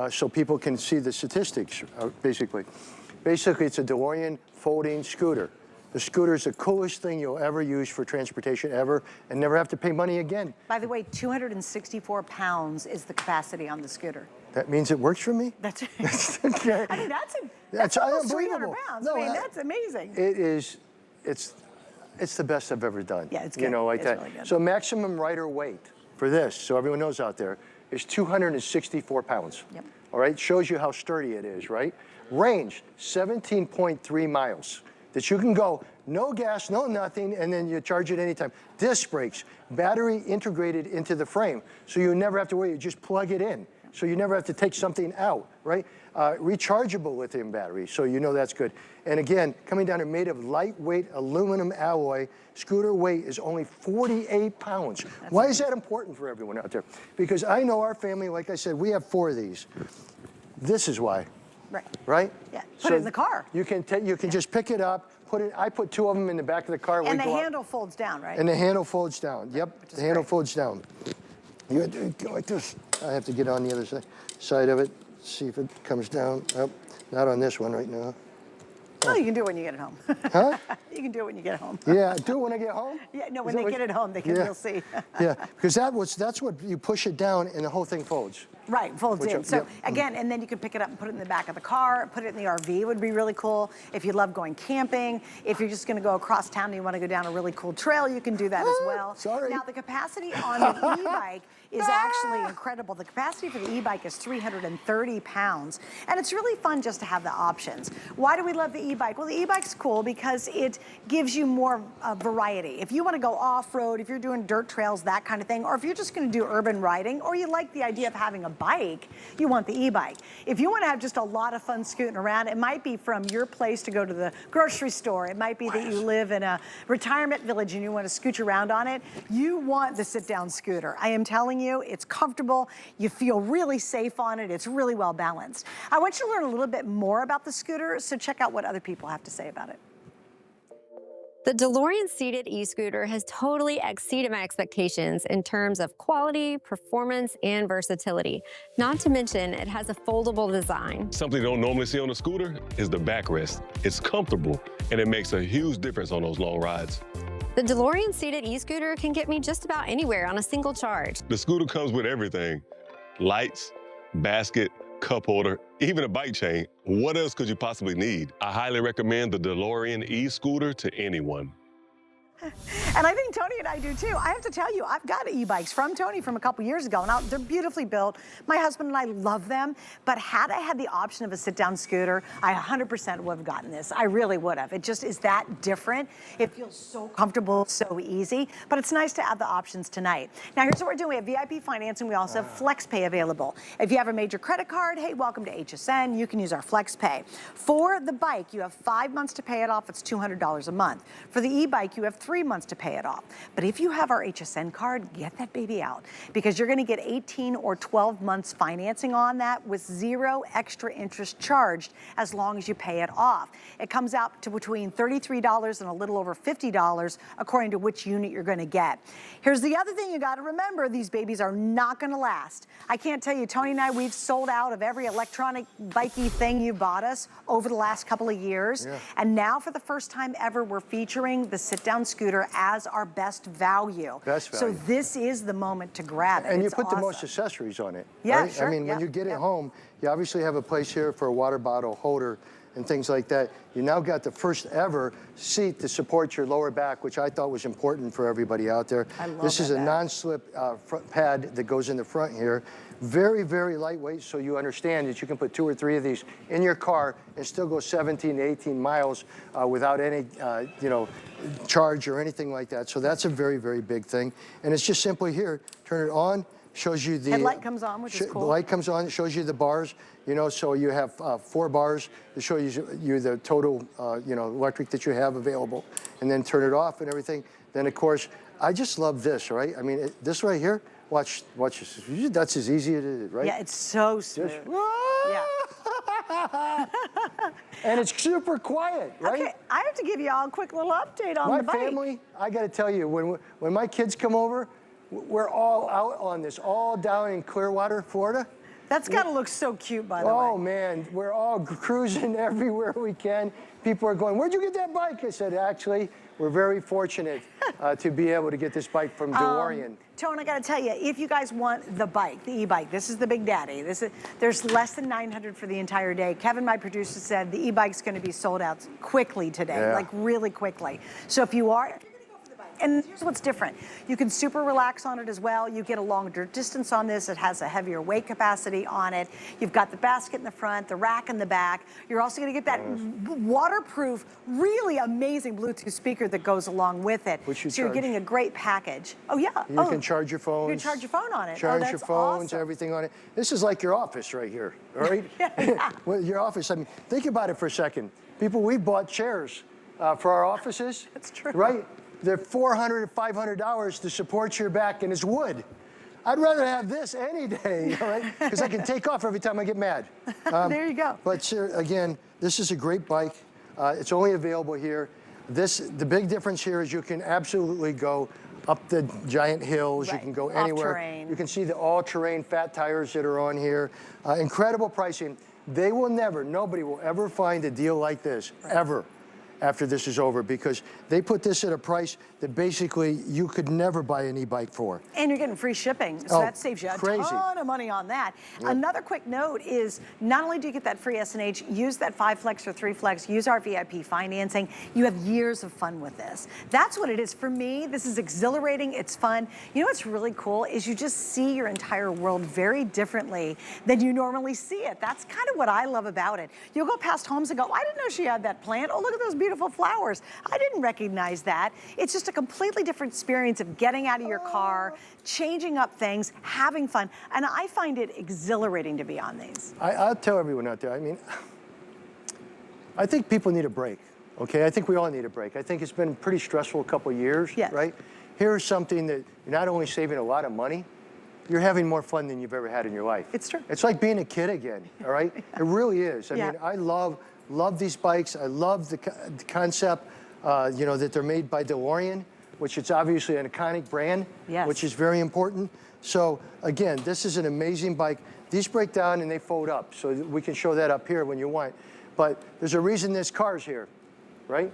so people can see the statistics, basically. Basically, it's a DeLorean folding scooter. The scooter is the coolest thing you'll ever use for transportation ever and never have to pay money again. By the way, 264 pounds is the capacity on the scooter. That means it works for me? That's okay. I mean, that's almost 300 unbelievable. pounds. No, I mean, that's amazing. It is, it's the best I've ever done. Yeah, it's good. You know, like it's that. Really good. So maximum rider weight for this, so everyone knows out there, is 264 pounds. Yep. All right, shows you how sturdy it is, right? Range, 17.3 miles. That you can go, no gas, no nothing, and then you charge it anytime. Disc brakes, battery integrated into the frame, so you never have to worry, you just plug it in. So you never have to take something out, right? Rechargeable lithium battery, so you know that's good. And again, coming down here, made of lightweight aluminum alloy, scooter weight is only 48 pounds. Why is that important for everyone out there? Because I know our family, like I said, we have 4 of these. This is why. Right. Right? Yeah. Put it in the car. You can just pick it up, put it. I put 2 of them in the back of the car. And the handle folds down, right? And the handle folds down. Yep. The handle folds down. You go like this. I have to get on the other side of it. See if it comes down. Oh, not on this one right now. Oh, you can do it when you get it home. Huh? You can do it when you get home. Yeah, do it when I get home? Yeah, no, when they get it home, they can, you'll see. Yeah, because that's what you push it down and the whole thing folds. Right, folds in. So again, and then you can pick it up and put it in the back of the car, put it in the RV would be really cool. If you love going camping, if you're just gonna go across town and you wanna go down a really cool trail, you can do that as well. Sorry. Now the capacity on the e-bike is actually incredible. The capacity for the e-bike is 330 pounds. And it's really fun just to have the options. Why do we love the e-bike? Well, the e-bike's cool because it gives you more variety. If you wanna go off-road, if you're doing dirt trails, that kind of thing, or if you're just gonna do urban riding, or you like the idea of having a bike, you want the e-bike. If you wanna have just a lot of fun scooting around, it might be from your place to go to the grocery store. It might be that you live in a retirement village and you wanna scooch around on it. You want the sit-down scooter. I am telling you, it's comfortable. You feel really safe on it. It's really well balanced. I want you to learn a little bit more about the scooter, so check out what other people have to say about it. The DeLorean seated e-scooter has totally exceeded my expectations in terms of quality, performance, and versatility. Not to mention, it has a foldable design. Something you don't normally see on a scooter is the backrest. It's comfortable, and it makes a huge difference on those long rides. The DeLorean seated e-scooter can get me just about anywhere on a single charge. The scooter comes with everything: lights, basket, cup holder, even a bike chain. What else could you possibly need? I highly recommend the DeLorean e-scooter to anyone. And I think Tony and I do too. I have to tell you, I've got e-bikes from Tony from a couple years ago. Now, they're beautifully built. My husband and I love them. But had I had the option of a sit-down scooter, I 100% would have gotten this. I really would have. It just is that different. It feels so comfortable, so easy. But it's nice to have the options tonight. Now, here's what we're doing. We have VIP financing. We also have Flex Pay available. If you have a major credit card, hey, welcome to HSN. You can use our Flex Pay. For the bike, you have 5 months to pay it off. It's $200 a month. For the e-bike, you have 3 months to pay it off. But if you have our HSN card, get that baby out, because you're going to get 18 or 12 months financing on that with 0 extra interest charged as long as you pay it off. It comes out to between $33 and a little over $50 according to which unit you're going to get. Here's the other thing you got to remember: these babies are not going to last. I can't tell you, Tony and I, we've sold out of every electronic bikey thing you bought us over the last couple of years. Yeah. And now for the first time ever, we're featuring the sit-down scooter as our best value. Best value. So this is the moment to grab it. And it's you put awesome. the most accessories on it. Yeah, right? sure. I mean, when you get it home, you obviously have a place here for a water bottle holder and things like that. You now got the first ever seat to support your lower back, which I thought was important for everybody out there. I love this is a non-slip front pad that goes in the front here. Very, very lightweight, so you understand that you can put 2 or 3 of these in your car and still go 17 to 18 miles without any, charge or anything like that. So that's a very, very big thing. And it's just simply here, turn it on, shows you the headlight comes on, which is cool. The light comes on, it shows you the bars, so you have 4 bars to show you the total, electric that you have available, and then turn it off and everything. Then, of course, I just love this, right? I mean, this right here, watch this. That's as easy as it is, right? Yeah, it's so smooth. Yeah. And it's super quiet, right? Okay, I have to give you all a quick little update on the bike. My family, I got to tell you, when my kids come over, we're all out on this, all down in Clearwater, Florida. That's got to look so cute, by the way. Oh, man, we're all cruising everywhere we can. People are going, where'd you get that bike? I said, actually, we're very fortunate to be able to get this bike from DeLorean. Tone, I got to tell you, if you guys want the bike, the e-bike, this is the big daddy. There's less than 900 for the entire day. Kevin, my producer, said the e-bike's going to be sold out quickly today, like really quickly. So if you are... And here's what's different. You can super relax on it as well. You get a longer distance on this. It has a heavier weight capacity on it. You've got the basket in the front, the rack in the back. You're also going to get that waterproof, really amazing Bluetooth speaker that goes along with it. So you're getting a great package. Oh, yeah. You can charge your phones. You can charge your phone on it. Charge your phones, everything on it. This is like your office right here, all right? Well, your office, I mean, think about it for a second. People, we bought chairs for our offices. That's true. Right? They're $400 to $500 to support your back, and it's wood. I'd rather have this any day, all right? Because I can take off every time I get mad. There you go. But again, this is a great bike. It's only available here. The big difference here is you can absolutely go up the giant hills. Right. You can go anywhere. Off-terrain. You can see the all-terrain fat tires that are on here. Incredible pricing. They will never, nobody will ever find a deal like this, ever, after this is over, because they put this at a price that basically you could never buy an e-bike for. And you're getting free shipping, so that saves you a ton of money on that. Yep. Another quick note is, not only do you get that free S&H, use that 5 Flex or 3 Flex, use our VIP financing, you have years of fun with this. That's what it is for me. This is exhilarating, it's fun. You know what's really cool is you just see your entire world very differently than you normally see it. That's kind of what I love about it. You'll go past homes and go, I didn't know she had that plant. Oh, look at those beautiful flowers. I didn't recognize that. It's just a completely different experience of getting out of your car, changing up things, having fun. And I find it exhilarating to be on these. I'll tell everyone out there, I mean, I think people need a break, okay? I think we all need a break. I think it's been a pretty stressful couple of years, right? Here's something that you're not only saving a lot of money, you're having more fun than you've ever had in your life. It's true. It's like being a kid again, all right? It really is. I mean, I love these bikes. I love the concept, you know, that they're made by DeLorean, which is obviously an iconic brand, which is very important. So again, this is an amazing bike. These break down and they fold up, so we can show that up here when you want. But there's a reason this car's here, right?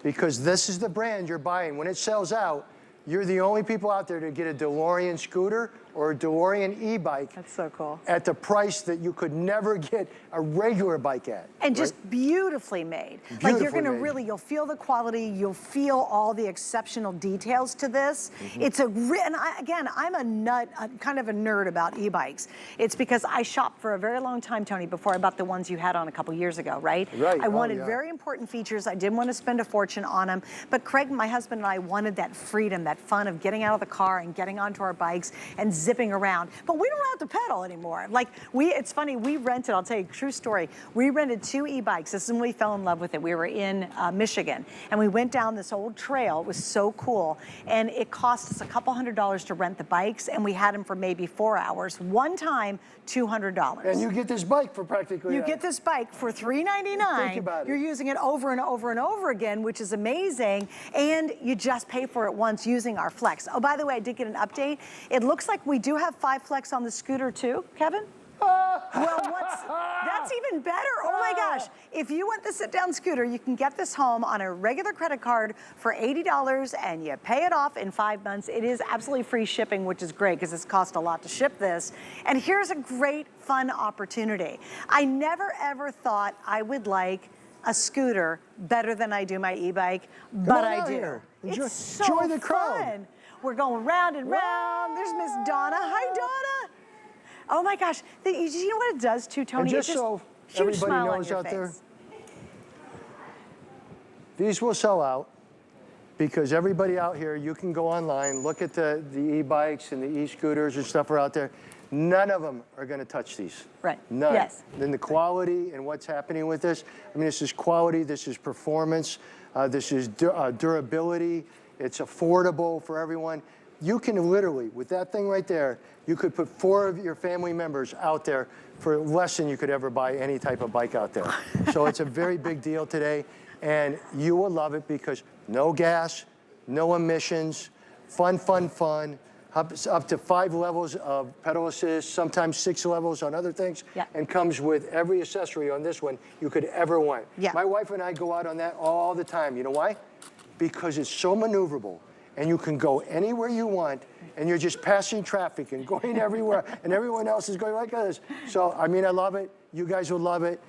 Because this is the brand you're buying. When it sells out, you're the only people out there to get a DeLorean scooter or a DeLorean e-bike. That's so cool. At the price that you could never get a regular bike at. And just beautifully made. Like you're gonna really, you'll feel the quality, you'll feel all the exceptional details to this. It's and again, I'm a nut, kind of a nerd about e-bikes. It's because I shopped for a very long time, Tony, before I bought the ones you had on a couple years ago, right? Right. I wanted very important features. I didn't want to spend a fortune on them. But Craig, my husband, and I wanted that freedom, that fun of getting out of the car and getting onto our bikes and zipping around. But we don't have to pedal anymore. Like it's funny, we rented, I'll tell you a true story. We rented 2 e-bikes. This is when we fell in love with it. We were in Michigan and we went down this old trail. It was so cool. And it cost us a couple $100s to rent the bikes, and we had them for maybe 4 hours. One time, $200. And you get this bike for practically... You get this bike for $399. Think about it. You're using it over and over and over again, which is amazing. And you just pay for it once using our Flex. Oh, by the way, I did get an update. It looks like we do have 5 Flex on the scooter too, Kevin? Well, that's even better. Oh my gosh. If you want the sit-down scooter, you can get this home on a regular credit card for $80 and you pay it off in 5 months. It is absolutely free shipping, which is great because it's cost a lot to ship this. And here's a great fun opportunity. I never ever thought I would like a scooter better than I do my e-bike, but I do. It's so enjoy the crowd. fun. We're going round and round. There's Miss Donna. Hi, Donna. Oh my gosh, you know what it does too, Tony? And just so everybody knows out there, these will sell out because everybody out here, you can go online, look at the e-bikes and the e-scooters and stuff are out there. None of them are going to touch these. Right. None. Yes. Then the quality and what's happening with this. I mean, this is quality, this is performance, this is durability. It's affordable for everyone. You can literally, with that thing right there, you could put 4 of your family members out there for less than you could ever buy any type of bike out there. So it's a very big deal today, and you will love it because no gas, no emissions, fun, fun, fun, up to 5 levels of pedal assist, sometimes 6 levels on other things, and comes with every accessory on this one you could ever want. My wife and I go out on that all the time. You know why? Because it's so maneuverable. And you can go anywhere you want, and you're just passing traffic and going everywhere, and everyone else is going like this. So, I mean, I love it. You guys will love it.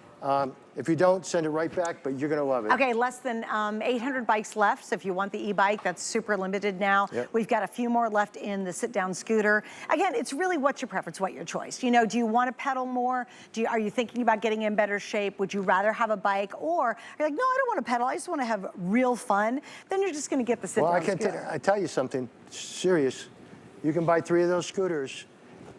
If you don't, send it right back, but you're going to love it. Okay, less than 800 bikes left. So if you want the e-bike, that's super limited now. We've got a few more left in the sit-down scooter. Again, it's really what's your preference, what your choice. You know, do you want to pedal more? Are you thinking about getting in better shape? Would you rather have a bike? Or you're like, no, I don't want to pedal. I just want to have real fun. Then you're just going to get the sit-down scooter. I tell you something serious. You can buy 3 of those scooters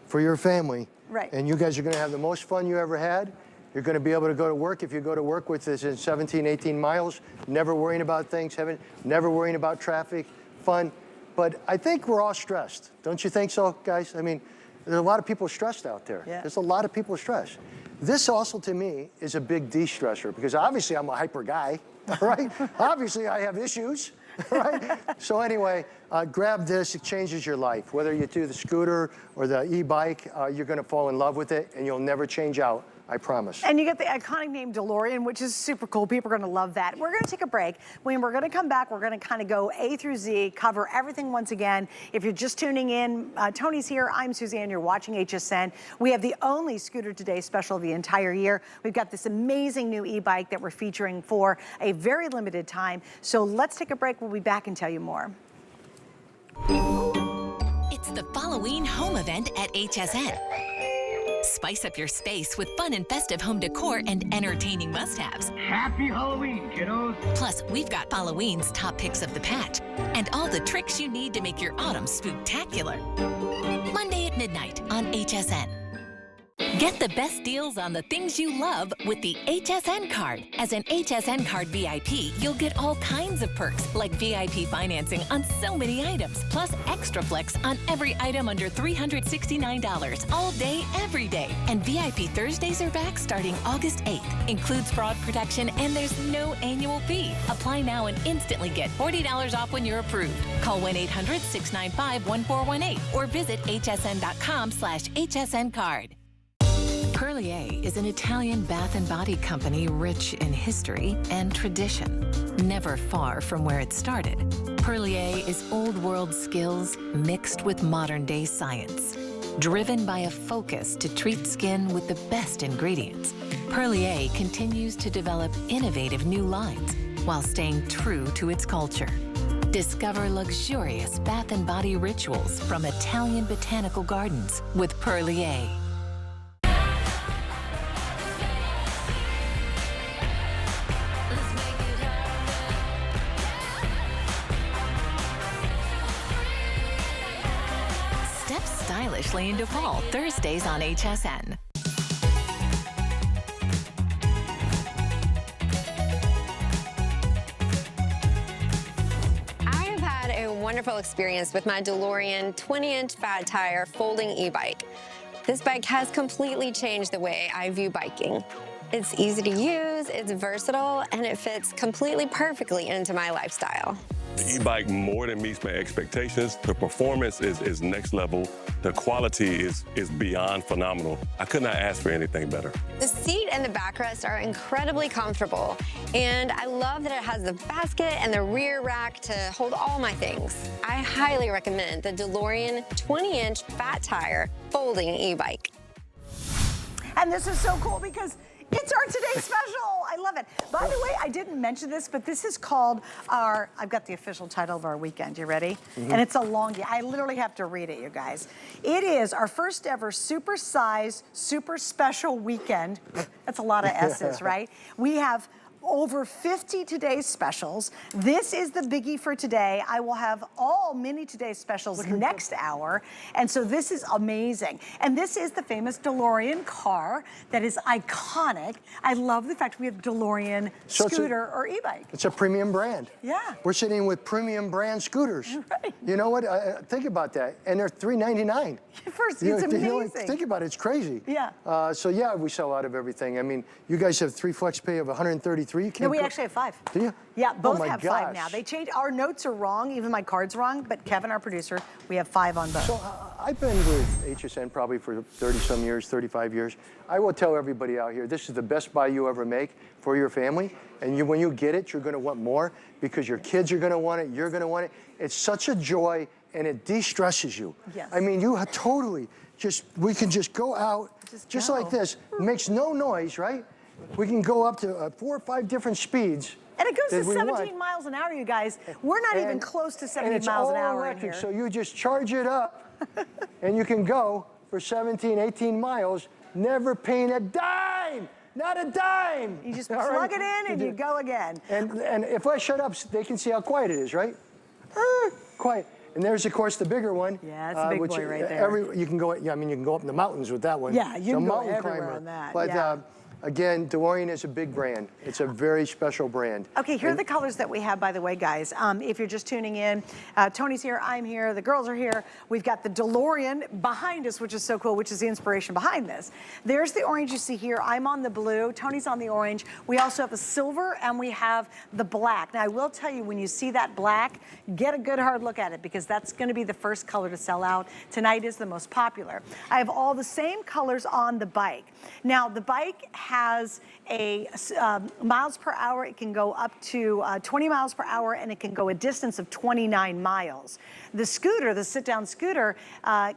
for your family. Right. And you guys are going to have the most fun you ever had. You're going to be able to go to work if you go to work with this in 17, 18 miles, never worrying about things, never worrying about traffic, fun. But I think we're all stressed. Don't you think so, guys? I mean, there's a lot of people stressed out there. There's a lot of people stressed. This also, to me, is a big de-stressor because obviously I'm a hyper guy, right? Obviously I have issues, right? So anyway, grab this, it changes your life. Whether you do the scooter or the e-bike, you're going to fall in love with it and you'll never change out. I promise. And you get the iconic name DeLorean, which is super cool. People are going to love that. We're going to take a break. When we're going to come back, we're going to kind of go A through Z, cover everything once again. If you're just tuning in, Tony's here. I'm Suzanne. You're watching HSN. We have the only Scooter Today special of the entire year. We've got this amazing new e-bike that we're featuring for a very limited time. So let's take a break. We'll be back and tell you more. It's the Halloween home event at HSN. Spice up your space with fun and festive home decor and entertaining must-haves. Happy Halloween, kiddos! Plus, we've got Halloween's top picks of the patch and all the tricks you need to make your autumn spooktacular. Monday at midnight on HSN. Get the best deals on the things you love with the HSN card. As an HSN card VIP, you'll get all kinds of perks like VIP financing on so many items, plus extra flex on every item under $369 all day, every day. And VIP Thursdays are back starting August 8th. Includes fraud protection and there's no annual fee. Apply now and instantly get $40 off when you're approved. Call 1-800-695-1418 or visit hsn.com/HSN card. Perlier is an Italian bath and body company rich in history and tradition, never far from where it started. Perlier is old world skills mixed with modern day science, driven by a focus to treat skin with the best ingredients. Perlier continues to develop innovative new lines while staying true to its culture. Discover luxurious bath and body rituals from Italian botanical gardens with Perlier. Step stylishly into fall Thursdays on HSN. Wonderful experience with my DeLorean 20-inch Fat Tire Folding EBike. This bike has completely changed the way I view biking. It's easy to use, it's versatile, and it fits completely perfectly into my lifestyle. The e-bike more than meets my expectations. The performance is next level. The quality is beyond phenomenal. I could not ask for anything better. The seat and the backrest are incredibly comfortable, and I love that it has the basket and the rear rack to hold all my things. I highly recommend the DeLorean 20-inch Fat Tire Folding e-bike. And this is so cool because it's our Today Special. I love it. By the way, I didn't mention this, but this is called I've got the official title of our weekend. You ready? And it's a longie. I literally have to read it, you guys. It is our first ever super size, super special weekend. That's a lot of S's, right? We have over 50 Today's Specials. This is the biggie for today. I will have all mini Today's Specials next hour. And so this is amazing. And this is the famous DeLorean car that is iconic. I love the fact we have DeLorean scooter or e-bike. It's a premium brand. Yeah. We're sitting with premium brand scooters. Right. You know what? Think about that. And they're $399. First, it's amazing. Think about it. It's crazy. Yeah. So yeah, we sell out of everything. I mean, you guys have 3 flex pay of 133. No, we actually have 5. Do you? Yeah, both my have gosh. 5 now. They changed, our notes are wrong, even my card's wrong, but Kevin, our producer, we have 5 on both. So I've been with HSN probably for 30-some years, 35 years. I will tell everybody out here, this is the best buy you ever make for your family. And when you get it, you're gonna want more because your kids are gonna want it, you're gonna want it. It's such a joy and it de-stresses you. Yes. I mean, you totally we can just go out just like this. Makes no noise, right? We can go up to 4 or 5 different speeds. And it goes to 17 miles an hour, you guys. We're not even close to 70 miles an hour in here. So you just charge it up and you can go for 17, 18 miles, never paying a dime. Not a dime. You just plug it in and you go again. And if I shut up, they can see how quiet it is, right? Quiet. And there's, of course, the bigger one. Yeah, it's a big boy right there. You can go. Yeah, I mean, you can go up in the mountains with that one. Yeah, you can go everywhere climber. on that. But yeah. Again, DeLorean is a big brand. It's a very special brand. Okay, here are the colors that we have, by the way, guys. If you're just tuning in, Tony's here, I'm here, the girls are here. We've got the DeLorean behind us, which is so cool, which is the inspiration behind this. There's the orange you see here. I'm on the blue, Tony's on the orange. We also have a silver and we have the black. Now, I will tell you, when you see that black, get a good hard look at it because that's gonna be the first color to sell out. Tonight is the most popular. I have all the same colors on the bike. Now, the bike has a miles per hour. It can go up to 20 miles per hour and it can go a distance of 29 miles. The scooter, the sit-down scooter,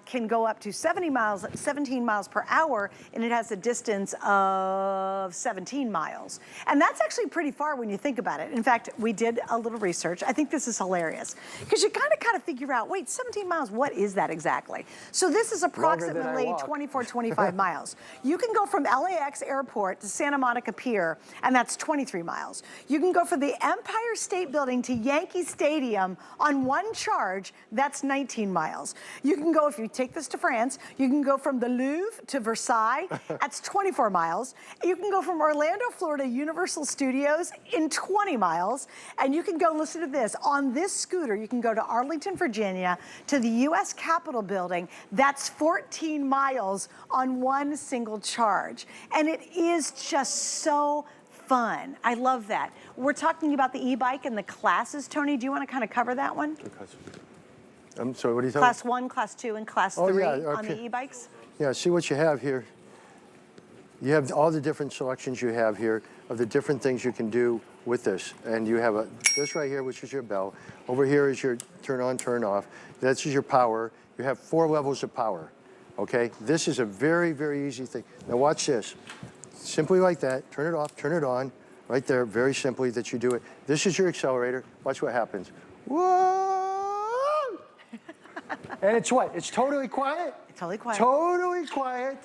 can go up to 17 miles per hour and it has a distance of 17 miles. And that's actually pretty far when you think about it. In fact, we did a little research. I think this is hilarious because you kind of figure out, wait, 17 miles, what is that exactly? So this is approximately 24, 25 miles. You can go from LAX airport to Santa Monica Pier, and that's 23 miles. You can go from the Empire State Building to Yankee Stadium on one charge, that's 19 miles. You can go, if you take this to France, you can go from the Louvre to Versailles, that's 24 miles. You can go from Orlando, Florida, Universal Studios in 20 miles, and you can go, listen to this, on this scooter, you can go to Arlington, Virginia, to the US Capitol Building, that's 14 miles on one single charge. And it is just so fun. I love that. We're talking about the e-bike and the classes. Tony, do you want to kind of cover that one? I'm sorry, what are you talking about? Class 1, Class 2, and Class 3 on the e-bikes? Yeah, see what you have here. You have all the different selections you have here of the different things you can do with this. And you have this right here, which is your bell. Over here is your turn on, turn off. That's your power. You have 4 levels of power, okay? This is a very, very easy thing. Now watch this. Simply like that, turn it off, turn it on, right there, very simply that you do it. This is your accelerator. Watch what happens. Whoa! And it's what? It's totally quiet? Totally quiet. Totally quiet.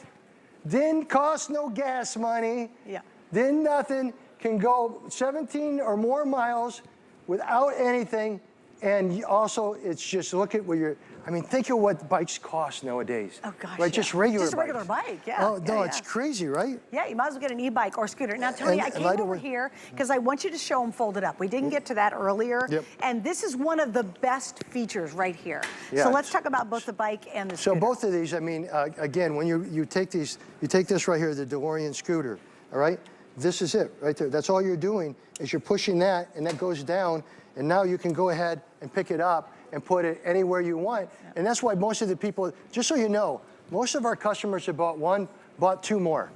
Didn't cost no gas money. Yeah. Didn't nothing. Can go 17 or more miles without anything. And also, it's just, look at what you're, I mean, think of what bikes cost nowadays. Oh, gosh, right? yeah. Just regular Just a bikes. regular bike, yeah. Oh, no, yeah, it's crazy, right? Yeah, you might as well get an e-bike or scooter. Now, Tony, I came over here because I want you to show them folded up. We didn't get to that earlier. Yep. And this is one of the best features right here. Yeah, so let's talk about both the bike and the scooter. So both of these, I mean, again, when you take these, you take this right here, the DeLorean scooter, all right? This is it right there. That's all you're doing is you're pushing that and that goes down and now you can go ahead and pick it up and put it anywhere you want. And that's why most of the people, just so you know, most of our customers have bought 1, bought 2 more,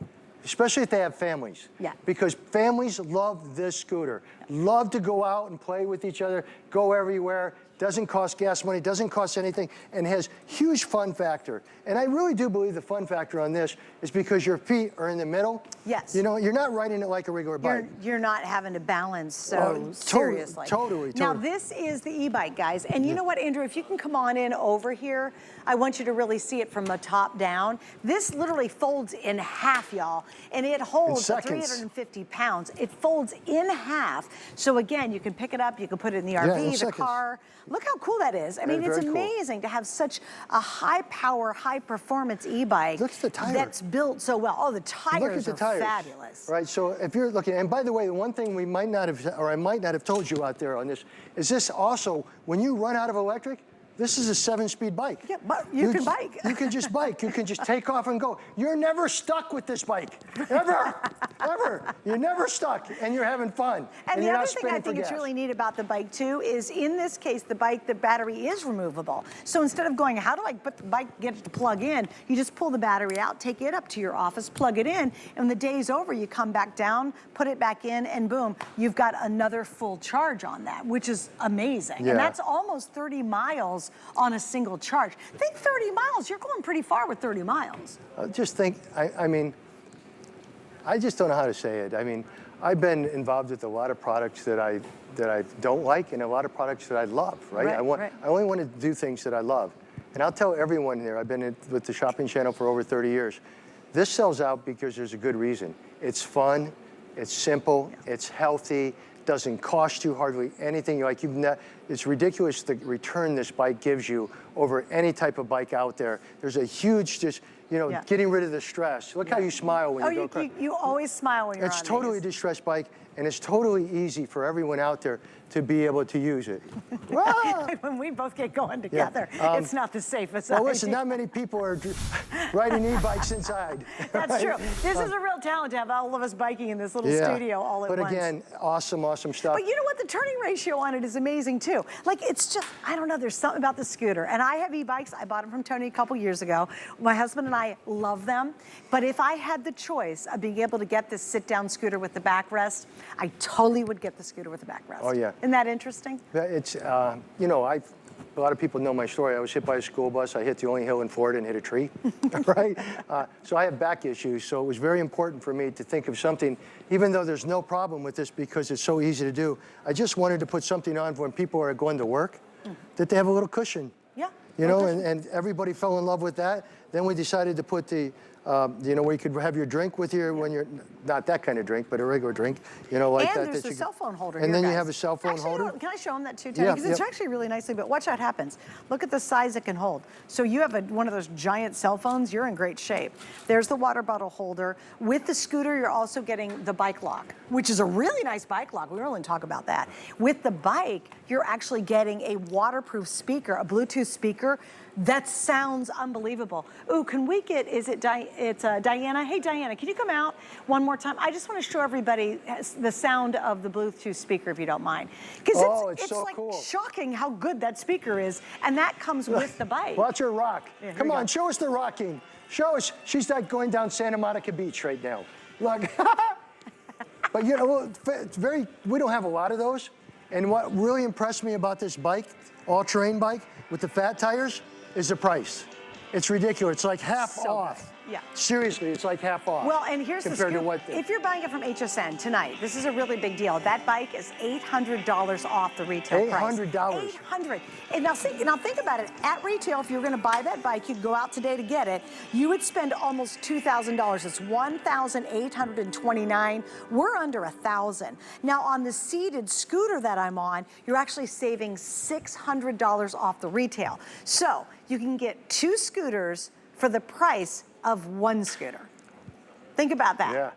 especially if they have families. Yeah. Because families love this scooter. Love to go out and play with each other, go everywhere. Doesn't cost gas money, doesn't cost anything, and has huge fun factor. And I really do believe the fun factor on this is because your feet are in the middle. Yes. You know, you're not riding it like a regular bike. You're not having to balance so Totally, seriously. totally. Now, this is the e-bike, guys. And you know what, Andrew, if you can come on in over here, I want you to really see it from the top down. This literally folds in half, y'all, and it holds 350 pounds. It folds in half. So again, you can pick it up, you can put it in the RV, the car. Look how cool that is. I mean, it's amazing to have such a high-power, high-performance e-bike that's built so well. Oh, the tires are fabulous. Right, so if you're looking, and by the way, the one thing we might not have, or I might not have told you out there on this, is this also, when you run out of electric, this is a 7-speed bike. Yeah, but you can bike. You can just bike. You can just take off and go. You're never stuck with this bike, ever, ever. You're never stuck, and you're having fun. And the you're other not thing I think is really neat about the bike too is, in this case, the battery is removable. So instead of going, how do I put the bike, get it to plug in? You just pull the battery out, take it up to your office, plug it in, and when the day's over, you come back down, put it back in, and boom, you've got another full charge on that, which is amazing. Yeah. And that's almost 30 miles on a single charge. Think 30 miles, you're going pretty far with 30 miles. Just think, I mean, I just don't know how to say it. I mean, I've been involved with a lot of products that I don't like and a lot of products that I love, right? I only want to do things that I love. And I'll tell everyone here, I've been with the shopping channel for over 30 years. This sells out because there's a good reason. It's fun, it's simple, it's healthy, doesn't cost you hardly anything. Like it's ridiculous the return this bike gives you over any type of bike out there. There's a huge, just, you know, getting rid of the stress. Look how you smile when you go. You always smile when you're on It's totally a distress bike, and it's totally easy for everyone out there to be able to use it. When we both get going together, it's not the safest. Well, listen, not many people are riding e-bikes inside. That's true. This is a real talent to have all of us biking in this little studio all at once. But again, awesome, awesome stuff. But you know what? The turning ratio on it is amazing too. Like, it's just, I don't know, there's something about the scooter. And I have e-bikes. I bought them from Tony a couple years ago. My husband and I love them. But if I had the choice of being able to get this sit-down scooter with the backrest, I totally would get the scooter with the backrest. Oh, yeah. Isn't that interesting? It's, you know, a lot of people know my story. I was hit by a school bus. I hit the only hill in Florida and hit a tree, right? So I have back issues. So it was very important for me to think of something, even though there's no problem with this because it's so easy to do. I just wanted to put something on when people are going to work, that they have a little cushion. Yeah. You know, and everybody fell in love with that. Then we decided to put the, you know, where you could have your drink with you when you're, not that kind of drink, but a regular drink, you know, like that. And there's the cell phone holder and here, then you guys. have a cell phone holder. Can I show them that too, Tony? Because it's actually really nicely built. Watch how it happens. Look at the size it can hold. So you have one of those giant cell phones, you're in great shape. There's the water bottle holder. With the scooter, you're also getting the bike lock, which is a really nice bike lock. We really talk about that. With the bike, you're actually getting a waterproof speaker, a Bluetooth speaker that sounds unbelievable. Ooh, can we get, it's Diana. Hey, Diana, can you come out one more time? I just want to show everybody the sound of the Bluetooth speaker, if you don't mind. Because it's so like cool. Shocking how good that speaker is, and that comes with the bike. Watch her rock. Come on, show us the rocking. Show us. She's like going down Santa Monica Beach right now. Look. But you know, it's we don't have a lot of those. And what really impressed me about this bike, all-terrain bike, with the fat tires, is the price. It's ridiculous. It's like half off. Good. Yeah. Seriously, it's like half off. Well, and here's the compared scoop. to what If you're buying it from HSN tonight, this is a really big deal. That bike is $800 off the retail price. $800. $800. And now think about it. At retail, if you were going to buy that bike, you'd go out today to get it. You would spend almost $2,000. It's $1,829. We're under $1,000. Now on the seated scooter that I'm on, you're actually saving $600 off the retail. So you can get 2 scooters for the price of 1 scooter. Think about that. Yeah.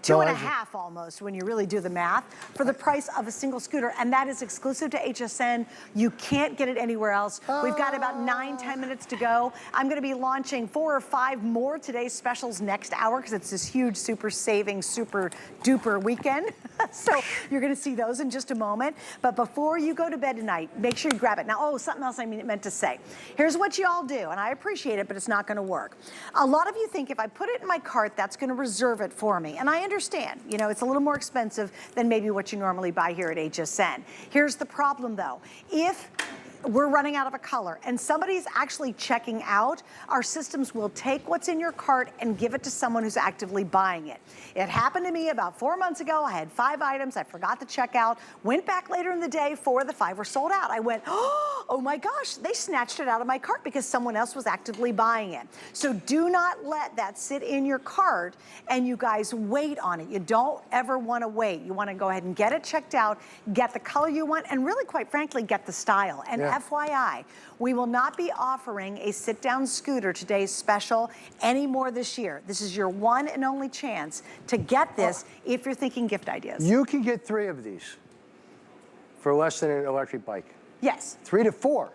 Two and a half almost when you really do the math for the price of a single scooter, and that is exclusive to HSN. You can't get it anywhere else. We've got about 9-10 minutes to go. I'm going to be launching 4 or 5 more today's specials next hour because it's this huge super saving, super duper weekend. So you're going to see those in just a moment. But before you go to bed tonight, make sure you grab it. Now, oh, something else I meant to say. Here's what you all do, and I appreciate it, but it's not going to work. A lot of you think if I put it in my cart, that's going to reserve it for me, and I understand, you know, it's a little more expensive than maybe what you normally buy here at HSN. Here's the problem though. If we're running out of a color and somebody's actually checking out, our systems will take what's in your cart and give it to someone who's actively buying it. It happened to me about 4 months ago. I had 5 items. I forgot to check out. Went back later in the day. 4 of the 5 were sold out. I went, oh my gosh, they snatched it out of my cart because someone else was actively buying it. So do not let that sit in your cart and you guys wait on it. You don't ever want to wait. You want to go ahead and get it checked out, get the color you want, and really, quite frankly, get the style. And FYI, we will not be offering a sit-down scooter today's special anymore this year. This is your one and only chance to get this if you're thinking gift ideas. You can get 3 of these for less than an electric bike. Yes. 3 to 4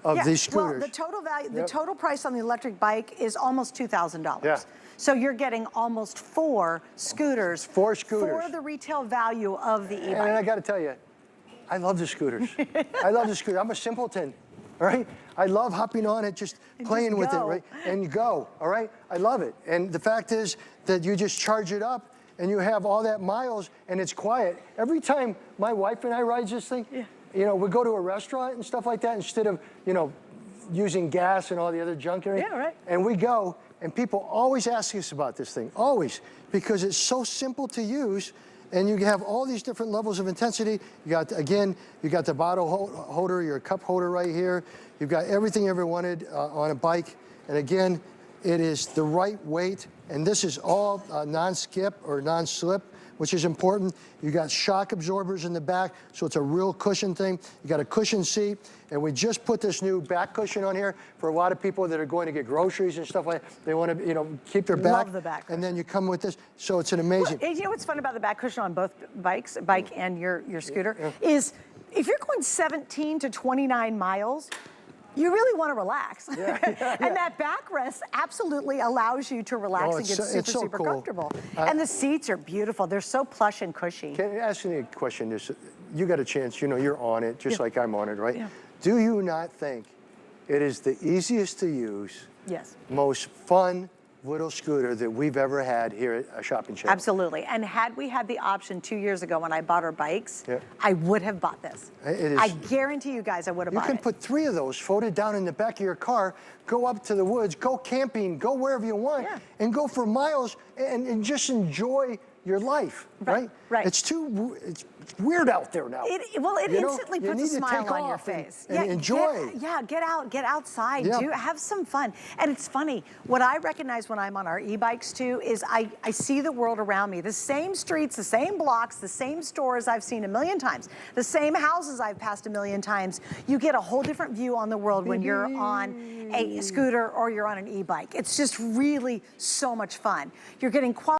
of these scooters. Well, the total value, the total price on the electric bike is almost $2,000. Yeah. So you're getting almost 4 scooters. 4 scooters. For the retail value of the e-bike. And I got to tell you, I love the scooters. I love the scooter. I'm a simpleton, all right? I love hopping on it, just playing with it, right? And you go, all right? I love it. And the fact is that you just charge it up and you have all that miles and it's quiet. Every time my wife and I ride this thing, you know, we go to a restaurant and stuff like that instead of, you know, using gas and all the other junk and everything. Yeah, right. And we go, and people always ask us about this thing, always, because it's so simple to use. And you have all these different levels of intensity. You got, again, you got the bottle holder, your cup holder right here. You've got everything you ever wanted on a bike. And again, it is the right weight. And this is all non-skip or non-slip, which is important. You got shock absorbers in the back, so it's a real cushion thing. You got a cushion seat, and we just put this new back cushion on here for a lot of people that are going to get groceries and stuff like that. They want to, you know, keep their back. Love the back cushion. And then you come with this, so it's an amazing. Well, you know what's fun about the back cushion on both bikes, bike and your scooter, is if you're going 17 to 29 miles, you really want to relax. And that backrest absolutely allows you to relax and get super cool. comfortable. And the seats are beautiful. They're so plush and cushy. Can I ask you a question? You got a chance, you know, you're on it, just like I'm on it, right? Do you not think it is the easiest to use, most fun little scooter that we've ever had here at a shopping channel? Absolutely. And had we had the option 2 years ago when I bought our bikes, I would have bought this. I guarantee you guys I would have bought it. You can put 3 of those folded down in the back of your car, go up to the woods, go camping, go wherever you want, and go for miles and just enjoy your life, right? It's weird out there now. It instantly puts a smile on your face. And enjoy. Get out, get outside, have some fun. And it's funny, what I recognize when I'm on our e-bikes too is I see the world around me. The same streets, the same blocks, the same stores I've seen a million times, the same houses I've passed a million times. You get a whole different view on the world when you're on a scooter or you're on an e-bike. It's just really so much fun. You're getting quality.